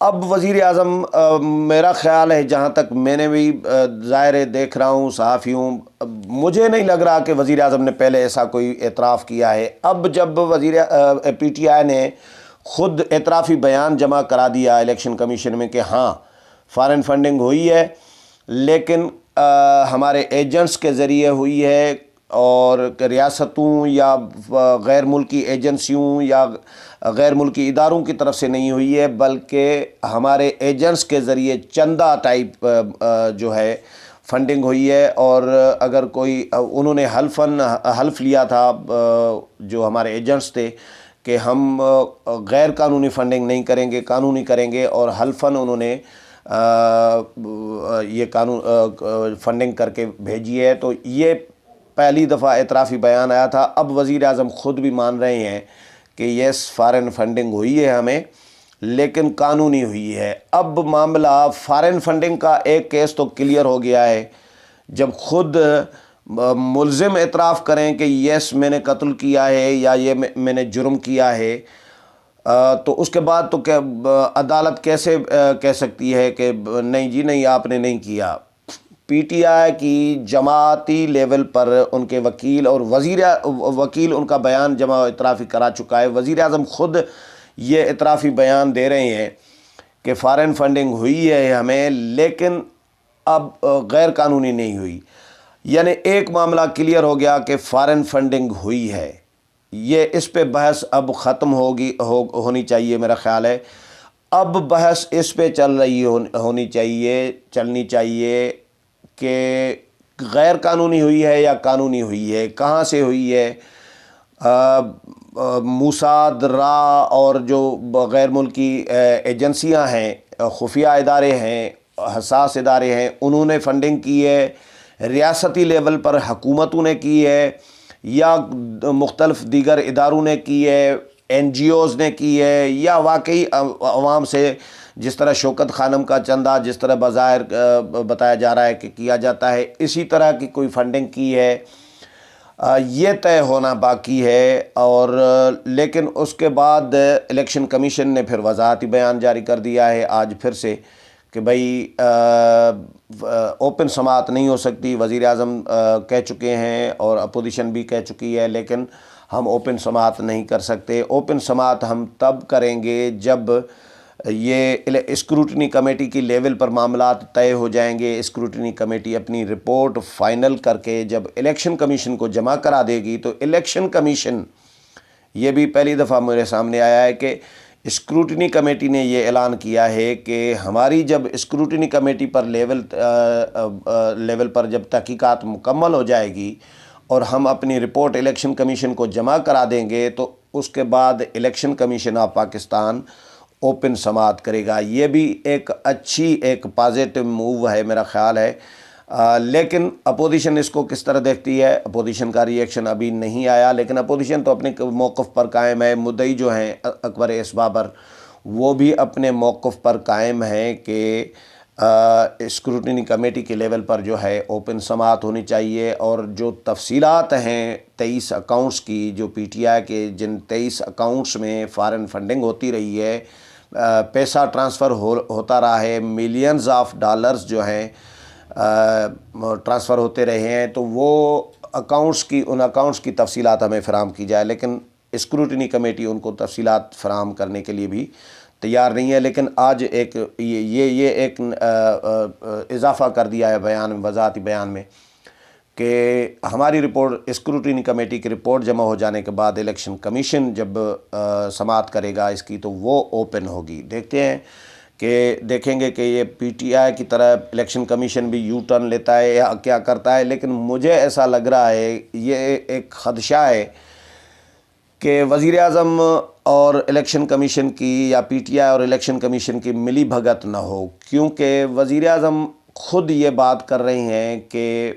اب وزیر اعظم میرا خیال ہے، جہاں تک میں نے بھی ظاہر دیکھ رہا ہوں، صحافی ہوں، مجھے نہیں لگ رہا کہ وزیر اعظم نے پہلے ایسا کوئی اعتراف کیا ہے۔ اب جب پی ٹی آئی نے خود اعترافی بیان جمع کرا دیا الیکشن کمیشن میں کہ ہاں فارن فنڈنگ ہوئی ہے، لیکن ہمارے ایجنٹس کے ذریعے ہوئی ہے، اور ریاستوں یا غیر ملکی ایجنسیوں یا غیر ملکی اداروں کی طرف سے نہیں ہوئی ہے، بلکہ ہمارے ایجنٹس کے ذریعے چندہ ٹائپ جو ہے فنڈنگ ہوئی ہے۔ اور اگر کوئی انہوں نے حلف لیا تھا جو ہمارے ایجنٹس تھے کہ ہم غیر قانونی فنڈنگ نہیں کریں گے، قانونی کریں گے، اور حلفاً انہوں نے یہ فنڈنگ کر کے بھیجی ہے۔ تو یہ پہلی دفعہ اعترافی بیان آیا تھا۔ اب وزیر اعظم خود بھی مان رہے ہیں کہ یس فارن فنڈنگ ہوئی ہے ہمیں، لیکن قانونی ہوئی ہے۔ اب معاملہ فارن فنڈنگ کا ایک کیس تو کلیئر ہو گیا ہے، جب خود ملزم اعتراف کریں کہ یس میں نے قتل کیا ہے یا یہ میں نے جرم کیا ہے، تو اس کے بعد تو عدالت کیسے کہہ سکتی ہے کہ نہیں جی نہیں آپ نے نہیں کیا۔ پی ٹی آئی کی جماعتی لیول پر ان کے وکیل اور وکیل ان کا بیان جمع اعترافی کرا چکا ہے۔ وزیر اعظم خود یہ اعترافی بیان دے رہے ہیں کہ فارن فنڈنگ ہوئی ہے ہمیں، لیکن اب غیر قانونی نہیں ہوئی۔ یعنی ایک معاملہ کلیئر ہو گیا کہ فارن فنڈنگ ہوئی ہے، یہ اس پہ بحث اب ختم ہونی چاہیے میرا خیال ہے۔ اب بحث اس پہ چلنی چاہیے کہ غیر قانونی ہوئی ہے یا قانونی ہوئی ہے، کہاں سے ہوئی ہے۔ موساد، را اور جو غیر ملکی ایجنسیاں ہیں، خفیہ ادارے ہیں، حساس ادارے ہیں، انہوں نے فنڈنگ کی ہے، ریاستی لیول پر حکومتوں نے کی ہے، یا مختلف دیگر اداروں نے کی ہے، این جی اوز نے کی ہے، یا واقعی عوام سے، جس طرح شوکت خانم کا چندہ جس طرح بظاہر بتایا جا رہا ہے کہ کیا جاتا ہے، اسی طرح کی کوئی فنڈنگ کی ہے، یہ طے ہونا باقی ہے۔ اور لیکن اس کے بعد الیکشن کمیشن نے پھر وضاحتی بیان جاری کر دیا ہے آج پھر سے کہ بھئی اوپن سماعت نہیں ہو سکتی۔ وزیر اعظم کہہ چکے ہیں اور اپوزیشن بھی کہہ چکی ہے، لیکن ہم اوپن سماعت نہیں کر سکتے۔ اوپن سماعت ہم تب کریں گے جب یہ اسکروٹنی کمیٹی کی لیول پر معاملات طے ہو جائیں گے۔ اسکروٹنی کمیٹی اپنی رپورٹ فائنل کر کے جب الیکشن کمیشن کو جمع کرا دے گی، تو الیکشن کمیشن، یہ بھی پہلی دفعہ میرے سامنے آیا ہے کہ اسکروٹنی کمیٹی نے یہ اعلان کیا ہے کہ ہماری جب اسکروٹنی کمیٹی پر لیول پر جب تحقیقات مکمل ہو جائے گی اور ہم اپنی رپورٹ الیکشن کمیشن کو جمع کرا دیں گے، تو اس کے بعد election commission of Pakistan open سماعت کرے گا۔ یہ بھی ایک پازیٹیو موو ہے میرا خیال ہے۔ لیکن اپوزیشن اس کو کس طرح دیکھتی ہے، اپوزیشن کا ری ایکشن ابھی نہیں آیا، لیکن اپوزیشن تو اپنے موقف پر قائم ہے۔ مدعی جو ہیں اکبر ایس بابر، وہ بھی اپنے موقف پر قائم ہیں کہ اسکروٹنی کمیٹی کے لیول پر جو ہے اوپن سماعت ہونی چاہیے، اور جو تفصیلات ہیں 23 اکاؤنٹس کی، جو پی ٹی آئی کے جن 23 اکاؤنٹس میں فارن فنڈنگ ہوتی رہی ہے، پیسہ ٹرانسفر ہوتا رہا ہے، ملینز آف ڈالرز جو ہیں ٹرانسفر ہوتے رہے ہیں، تو وہ ان اکاؤنٹس کی تفصیلات ہمیں فراہم کی جائے، لیکن اسکروٹنی کمیٹی ان کو تفصیلات فراہم کرنے کے لیے بھی تیار نہیں ہے۔ لیکن آج یہ ایک اضافہ کر دیا ہے وضاحتی بیان میں کہ ہماری رپورٹ، اسکروٹنی کمیٹی کی رپورٹ جمع ہو جانے کے بعد الیکشن کمیشن جب سماعت کرے گا اس کی، تو وہ اوپن ہوگی۔ دیکھیں گے کہ یہ پی ٹی آئی کی طرح الیکشن کمیشن بھی یو ٹرن لیتا ہے یا کیا کرتا ہے، لیکن مجھے ایسا لگ رہا ہے یہ ایک خدشہ ہے کہ وزیر اعظم اور الیکشن کمیشن کی، یا پی ٹی آئی اور الیکشن کمیشن کی ملی بھگت نہ ہو، کیونکہ وزیر اعظم خود یہ بات کر رہے ہیں کہ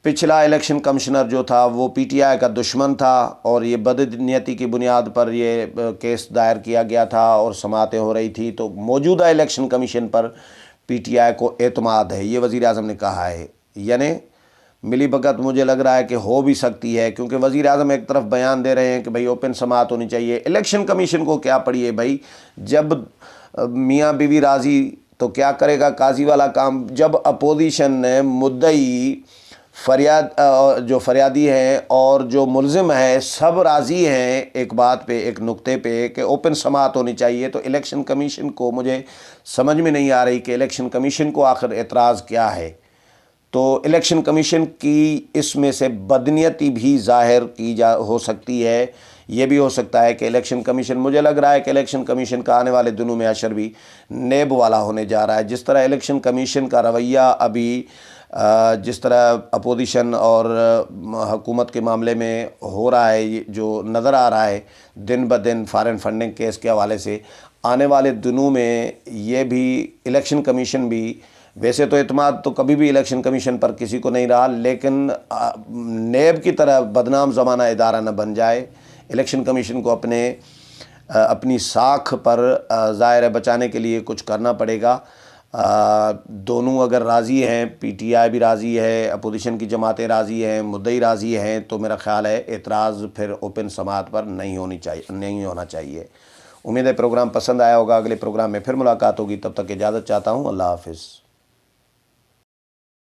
پچھلا الیکشن کمشنر جو تھا وہ پی ٹی آئی کا دشمن تھا، اور یہ بدنیتی کی بنیاد پر یہ کیس دائر کیا گیا تھا اور سماعتیں ہو رہی تھی، تو موجودہ election commission per P T I کو اعتماد ہے، یہ وزیر اعظم نے کہا ہے۔ یعنی ملی بھگت مجھے لگ رہا ہے کہ ہو بھی سکتی ہے، کیونکہ وزیر اعظم ایک طرف بیان دے رہے ہیں کہ بھئی اوپن سماعت ہونی چاہیے، الیکشن کمیشن کو کیا پڑی ہے بھئی، جب میاں بیوی راضی تو کیا کرے گا قاضی والا کام. جب اپوزیشن مدعی جو فریادی ہیں اور جو ملزم ہیں سب راضی ہیں ایک بات پہ، ایک نقطے پہ کہ اوپن سماعت ہونی چاہیے، تو الیکشن کمیشن کو مجھے سمجھ میں نہیں آ رہی کہ الیکشن کمیشن کو آخر اعتراض کیا ہے. تو الیکشن کمیشن کی اس میں سے بدنیتی بھی ظاہر کی ہو سکتی ہے. یہ بھی ہو سکتا ہے کہ الیکشن کمیشن، مجھے لگ رہا ہے کہ الیکشن کمیشن کا آنے والے دنوں میں اشر بھی نیب والا ہونے جا رہا ہے. جس طرح الیکشن کمیشن کا رویہ ابھی جس طرح اپوزیشن اور حکومت کے معاملے میں ہو رہا ہے، جو نظر آ رہا ہے دن بدن فارن فنڈنگ کیس کے حوالے سے، آنے والے دنوں میں یہ بھی الیکشن کمیشن بھی، ویسے تو اعتماد تو کبھی بھی الیکشن کمیشن پر کسی کو نہیں رہا، لیکن نیب کی طرح بدنام زمانہ ادارہ نہ بن جائے. الیکشن کمیشن کو اپنی ساکھ پر ظاہر بچانے کے لیے کچھ کرنا پڑے گا. دونوں اگر راضی ہیں، پی ٹی آئی بھی راضی ہے، اپوزیشن کی جماعتیں راضی ہیں، مدعی راضی ہیں، تو میرا خیال ہے اعتراض پھر اوپن سماعت پر نہیں ہونا چاہیے. امید ہے پروگرام پسند آیا ہوگا. اگلے پروگرام میں پھر ملاقات ہوگی. تب تک اجازت چاہتا ہوں. اللہ حافظ.